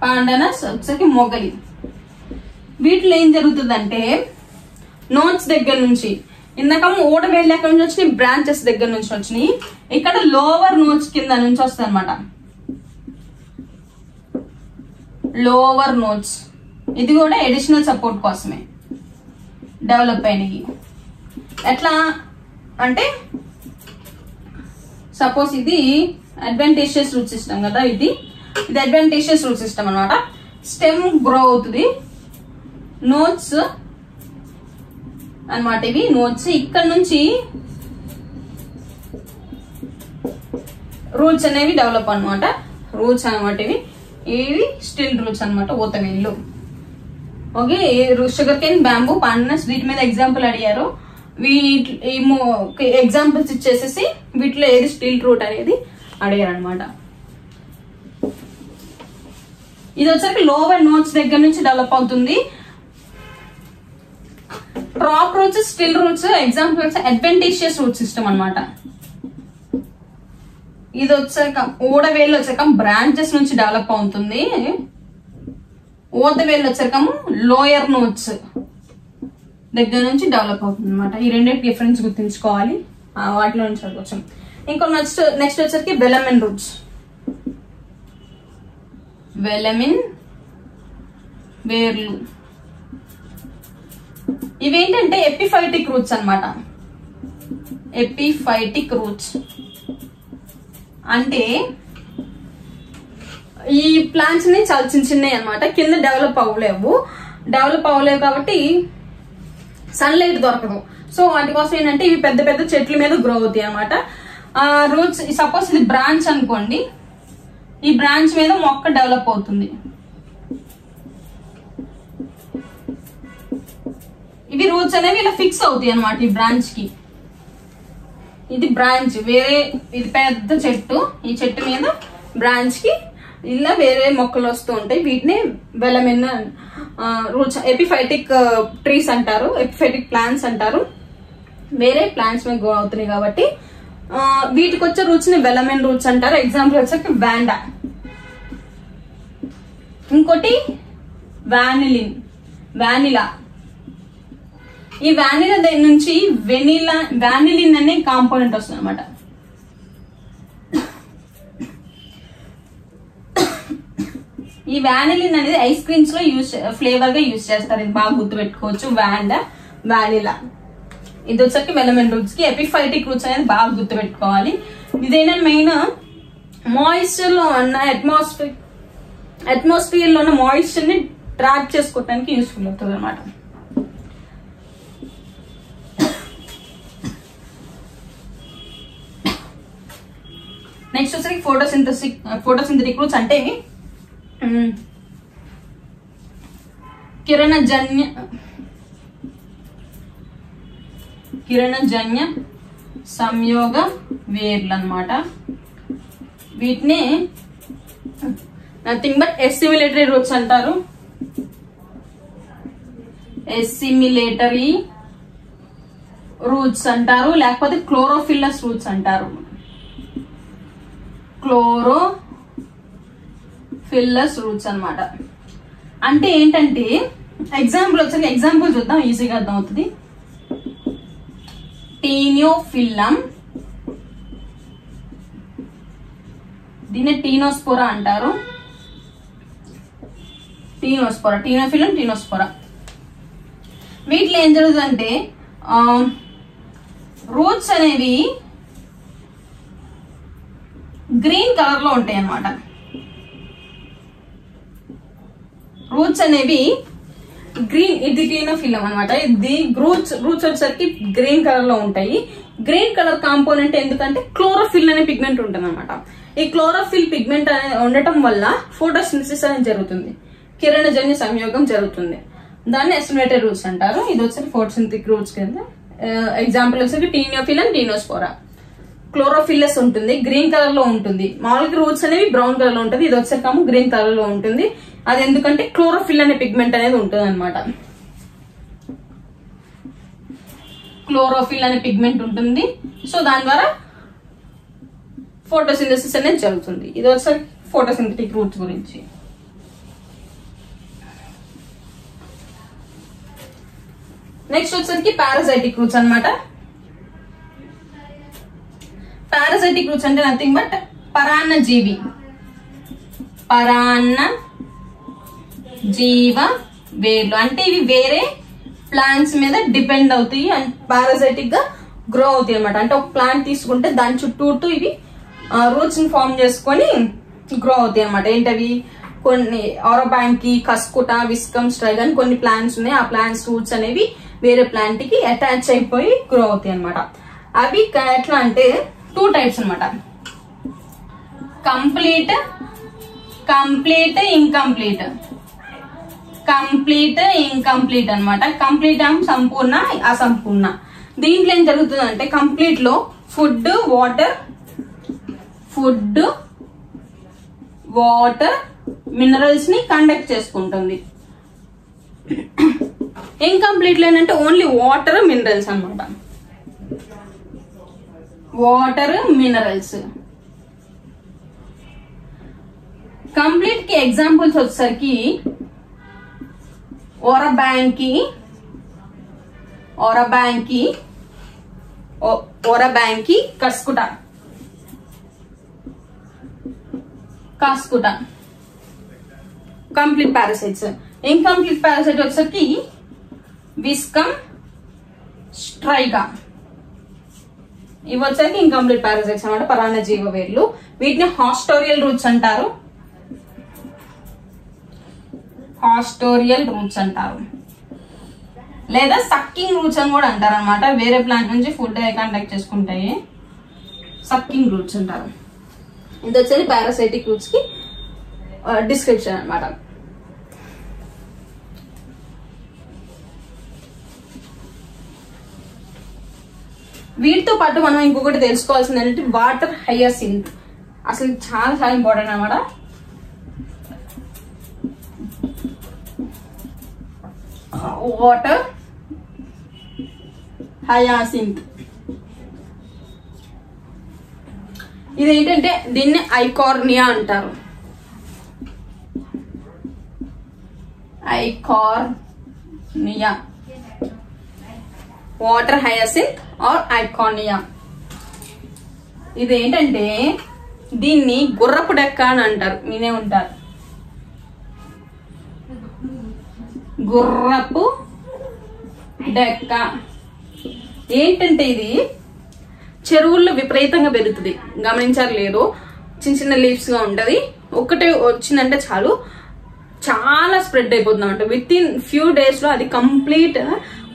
పాండానస్ వచ్చేసరికి మొగలి. వీటిలో ఏం జరుగుతుందంటే నోట్స్ దగ్గర నుంచి, ఇందాక ఓడవేళ్ళు ఎక్కడి నుంచి వచ్చినాయి? బ్రాంచెస్ దగ్గర నుంచి వచ్చినాయి. ఇక్కడ లోవర్ నోట్స్ కింద నుంచి వస్తాయి అనమాట. లోవర్ నోట్స్ ఇది కూడా ఎడిషనల్ సపోర్ట్ కోసమే డెవలప్ అయినాయి. ఎట్లా అంటే సపోజ్ ఇది అడ్వాంటేజియస్ రూట్ సిస్టమ్ కదా, ఇది అడ్వాంటేజియస్ రూట్ సిస్టమ్ అనమాట. స్టెమ్ గ్రో అవుతుంది. నోట్స్ అన్నమాట. ఇవి నోట్స్. ఇక్కడ నుంచి రూట్స్ అనేవి డెవలప్ అనమాట. రూట్స్ అనమాట. ఇవి స్టిల్ రూట్స్ అనమాట, ఊతవేళ్ళు. ఓకే, షుగర్ కేన్, బ్యాంబూ, పాండానస్ వీటి మీద ఎగ్జాంపుల్ అడిగారు. ఎగ్జాంపుల్స్ ఇచ్చేసేసి వీటిలో ఏది స్టిల్ రూట్ అనేది అడిగారు అనమాట. ఇది వచ్చరికి లోవర్ నోట్స్ దగ్గర నుంచి డెవలప్ అవుతుంది. Top roots, still roots example వచ్చి అడ్వాంటేజియస్ రూట్ సిస్టమ్ అనమాట. ఇది వచ్చాక ఓడవేళ్ళు వచ్చాక బ్రాంచెస్ నుంచి డెవలప్ అవుతుంది. ఊతవేళ్ళు వచ్చాకము లోయర్ నోట్స్ దగ్గర నుంచి డెవలప్ అవుతుంది అనమాట. ఈ రెండింటి డిఫరెన్స్ గుర్తుంచుకోవాలి. వాటిలో నుంచి వచ్చాం. ఇంకో నెక్స్ట్ వచ్చరికి వెలమిన్ రూట్స్. వెలమిన్ వేర్లు. ఇవేంటంటే ఎపిఫైటిక్ రూట్స్ అనమాట. ఎపిఫైటిక్ రూట్స్ అంటే ఈ ప్లాంట్స్ ని చాలా చిన్న చిన్నవి అనమాట. కింద డెవలప్ అవ్వలేవు కాబట్టి సన్లైట్ దొరకదు. సో వాటి కోసం ఏంటంటే ఇవి పెద్ద పెద్ద చెట్ల మీద గ్రో అవుతాయి అనమాట. రూట్స్ సపోజ్ ఇది బ్రాంచ్ అనుకోండి, ఈ బ్రాంచ్ మీద మొక్క డెవలప్ అవుతుంది. ఇవి రూట్స్ అనేవి ఇలా ఫిక్స్ అవుతాయి అనమాట ఈ బ్రాంచ్ కి. ఇది బ్రాంచ్ వేరే, ఇది పెద్ద చెట్టు. ఈ చెట్టు మీద బ్రాంచ్ కి ఇలా వేరే మొక్కలు వస్తూ ఉంటాయి. వీటిని వెలమెన్ రూట్స్, ఎపిఫైటిక్ ట్రీస్ అంటారు, ఎపిఫైటిక్ ప్లాంట్స్ అంటారు. వేరే ప్లాంట్స్ మీద గ్రో అవుతున్నాయి కాబట్టి వీటికి వచ్చే రూట్స్ ని వెలమెన్ రూట్స్ అంటారు. ఎగ్జాంపుల్ వచ్చేసి వాండా. ఇంకోటి వానిలా. ఈ వానిలా దగ్గర నుంచి వానిలిన్ అనే కాంపోనెంట్ వస్తుంది అనమాట. ఈ వానిలిన్ అనేది ఐస్ క్రీమ్స్ లో ఫ్లేవర్ గా యూజ్ చేస్తారు. ఇది బాగా గుర్తు పెట్టుకోవచ్చు. వానిలా. ఇది వచ్చరికి వెలమెన్ రూట్స్ కి. ఎపిఫైటిక్ రూట్స్ అనేది బాగా గుర్తు పెట్టుకోవాలి. ఇదైనా మెయిన్ మాయిశ్చర్ లో ఉన్న అట్మాస్ఫియర్ లో ఉన్న మాయిశ్చర్ ని ట్రాప్ చేసుకోవడానికి యూస్ఫుల్ అవుతుంది అనమాట. నెక్స్ట్ వచ్చరికి ఫోటోసింథటిక్ రూట్స్ అంటే కిరణజన్య సంయోగ వేర్లు అన్నమాట. వీటిని నథింగ్ బట్ ఎస్సిమిలేటరీ రూట్స్ అంటారు. ఎస్సిమిలేటరీ రూట్స్ అంటారు, లేకపోతే క్లోరోఫిల్లస్ రూట్స్ అంటారు. క్లోరోఫిల్లస్ రూట్స్ అన్నమాట. అంటే ఏంటంటే ఎగ్జాంపుల్ చూద్దాం, ఈజీగా అర్థం అవుతుంది. టీనియోఫిల్లం, దీన్ని టీనోస్పోరా అంటారు. టీనోఫిల్లం. వీటిలో ఏం జరుగుతుందంటే రూట్స్ అనేవి గ్రీన్ కలర్ లో ఉంటాయి అన్నమాట. రూట్స్ అనేవి గ్రీన్, ఇది టీనోఫిల్లం అనమాట. ఇది రూట్స్ వచ్చేసరికి గ్రీన్ కలర్ లో ఉంటాయి. గ్రీన్ కలర్ కాంపోనెంట్ ఎందుకంటే క్లోరోఫిల్ అనే పిగ్మెంట్ ఉంటుంది అనమాట. ఈ క్లోరోఫిల్ పిగ్మెంట్ అనేది ఉండటం వల్ల ఫోటోసింథసిస్ అనేది జరుగుతుంది, కిరణజన్య సంయోగం జరుగుతుంది. దాన్ని ఎస్టిమేటెడ్ రూట్స్ అంటారు. ఇది వచ్చేసి ఫోటోసింథటిక్ రూట్స్ కింద. ఎగ్జాంపుల్ వచ్చేసి టీనియోఫిల్లం, టీనోస్పోరా. క్లోరోఫిల్లస్ ఉంటుంది, గ్రీన్ కలర్ లో ఉంటుంది. మామూలుగా రూట్స్ అనేవి బ్రౌన్ కలర్ లో ఉంటుంది. ఇది వచ్చేసరికి గ్రీన్ కలర్ లో ఉంటుంది. అది ఎందుకంటే క్లోరోఫిల్ అనే పిగ్మెంట్ అనేది ఉంటుంది అనమాట. క్లోరోఫిల్ అనే పిగ్మెంట్ ఉంటుంది. సో దాని ద్వారా ఫోటోసింథసిస్ అనేది జరుగుతుంది. ఇది వచ్చేసరికి ఫోటోసింథటిక్ రూట్స్ గురించి. నెక్స్ట్ వచ్చేసరికి పారాసైటిక్ రూట్స్ అన్నమాట. పారాసైటిక్ రూట్స్ అంటే నథింగ్ బట్ పరాన్నజీవి వేర్లు. అంటే ఇవి వేరే ప్లాంట్స్ మీద డిపెండ్ అవుతాయి అండ్ పారాసైటిక్ గా గ్రో అవుతాయి అనమాట. అంటే ఒక ప్లాంట్ తీసుకుంటే దాని చుట్టూ ఇవి రూట్స్ ని ఫార్మ్ చేసుకొని గ్రో అవుతాయి అనమాట. ఏంటవి కొన్ని ఆరోబాంకి, కస్కుటా, విస్కమ్, స్ట్రైగన్ కొన్ని ప్లాంట్స్ ఉన్నాయి. ఆ ప్లాంట్స్ రూట్స్ అనేవి వేరే ప్లాంట్ కి అటాచ్ అయిపోయి గ్రో అవుతాయి అనమాట. అవి ఎట్లా అంటే 2 టైప్స్ అనమాట. కంప్లీట్, ఇన్కంప్లీట్ అనమాట. కంప్లీట్ సంపూర్ణ, అసంపూర్ణ. దీంట్లో ఏం జరుగుతుంది అంటే కంప్లీట్ లో ఫుడ్, వాటర్, మినరల్స్ ని కండక్ట్ చేసుకుంటుంది. ఇన్కంప్లీట్ లో ఏంటంటే ఓన్లీ వాటర్, మినరల్స్ అనమాట. కంప్లీట్ కి ఎగ్జాంపుల్స్ వచ్చేసరికి ఓరబ్యాంకి, కస్కుటా కంప్లీట్ పారాసైట్స్. ఇన్కంప్లీట్ పారాసైట్ వచ్చేసరికి విస్కమ్, స్ట్రైగా. ఇవి వచ్చేసరికి ఇన్కంప్లీట్ పారాసైట్స్ అనమాట, పరాన్నజీవ వేర్లు. వీటిని హాస్టోరియల్ రూట్స్ అంటారు. లేదా సక్కింగ్ రూట్స్ అని కూడా అంటారు అనమాట. వేరే ప్లాంట్ నుంచి ఫుడ్ కాంటాక్ట్ చేసుకుంటాయి, సక్కింగ్ రూట్స్ అంటారు. ఇది వచ్చేది పారాసైటిక్ రూట్స్ కి డిస్క్రిప్షన్ అనమాట. వీటితో పాటు మనం ఇంకొకటి తెలుసుకోవాల్సింది ఏంటంటే వాటర్ హయాసింత్. అసలు చాలా చాలా ఇంపార్టెంట్ అనమాట. Water hyacinth. ఇదేంటంటే దీన్ని ఐకార్నియా అంటారు. Eichhornia, water hyacinth or Eichhornia. ఇదేంటంటే దీన్ని గుర్రపు డెక్క అని అంటారు, మీనే ఉంటారు. గుర్రపు డెక్క ఏంటంటే ఇది చెరువుల్లో విపరీతంగా పెరుగుతుంది. గమనించారు లేదు, చిన్న చిన్న లీవ్స్ గా ఉంటది. ఒకటే వచ్చిందంటే చాలు, చాలా స్ప్రెడ్ అయిపోతుంది అనమాట. విత్ ఇన్ ఫ్యూ డేస్ లో అది కంప్లీట్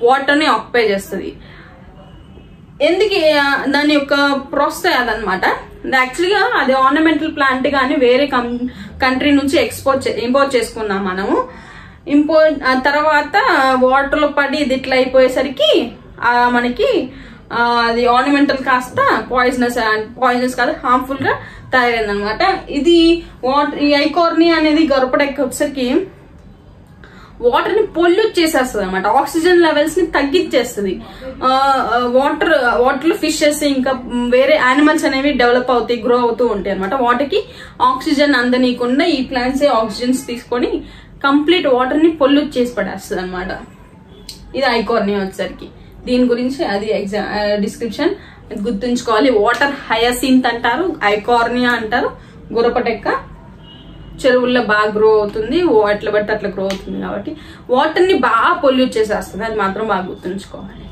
వాటర్ ని ఆక్యుపై చేస్తుంది. ఎందుకు దాని యొక్క ప్రాసెస్ అదనమాట. యాక్చువల్గా అది ఆర్నమెంటల్ ప్లాంట్ కానీ వేరే కంట్రీ నుంచి ఇంపోర్ట్ చేసుకున్నాం మనము. ఇంపోర్ట్ తర్వాత వాటర్ లో పడి ఇది ఇట్లా అయిపోయేసరికి మనకి అది ఆర్నమెంటల్ కాస్త పాయిజనస్ కాదు, హార్మ్ఫుల్ గా తయారైంది అనమాట. ఇది ఈ ఐకార్నియా అనేది గొర్రెపడెక్క వచ్చేసరికి వాటర్ ని పొల్యూట్ చేసేస్తుంది అనమాట. ఆక్సిజన్ లెవెల్స్ ని తగ్గించేస్తుంది. వాటర్ లో ఫిషెస్ ఇంకా వేరే యానిమల్స్ అనేవి డెవలప్ అవుతాయి, గ్రో అవుతూ ఉంటాయి అనమాట. వాటర్కి ఆక్సిజన్ అందనీయకుండా ఈ ప్లాంట్స్ ఆక్సిజన్స్ తీసుకొని కంప్లీట్ వాటర్ ని పొల్యూట్ చేసి పడేస్తుంది అనమాట. ఇది ఐకార్నియా వచ్చేసరికి. దీని గురించి అది డిస్క్రిప్షన్ గుర్తుంచుకోవాలి. వాటర్ హయాసింత్ అంటారు, ఐకార్నియా అంటారు. గుర్రపటెక్క చెరువుల్లో బాగా గ్రో అవుతుంది, ఎట్లా బట్టి అట్లా గ్రో అవుతుంది కాబట్టి వాటర్ ని బాగా పొల్యూట్ చేసేస్తుంది. అది మాత్రం బాగా గుర్తుంచుకోవాలి.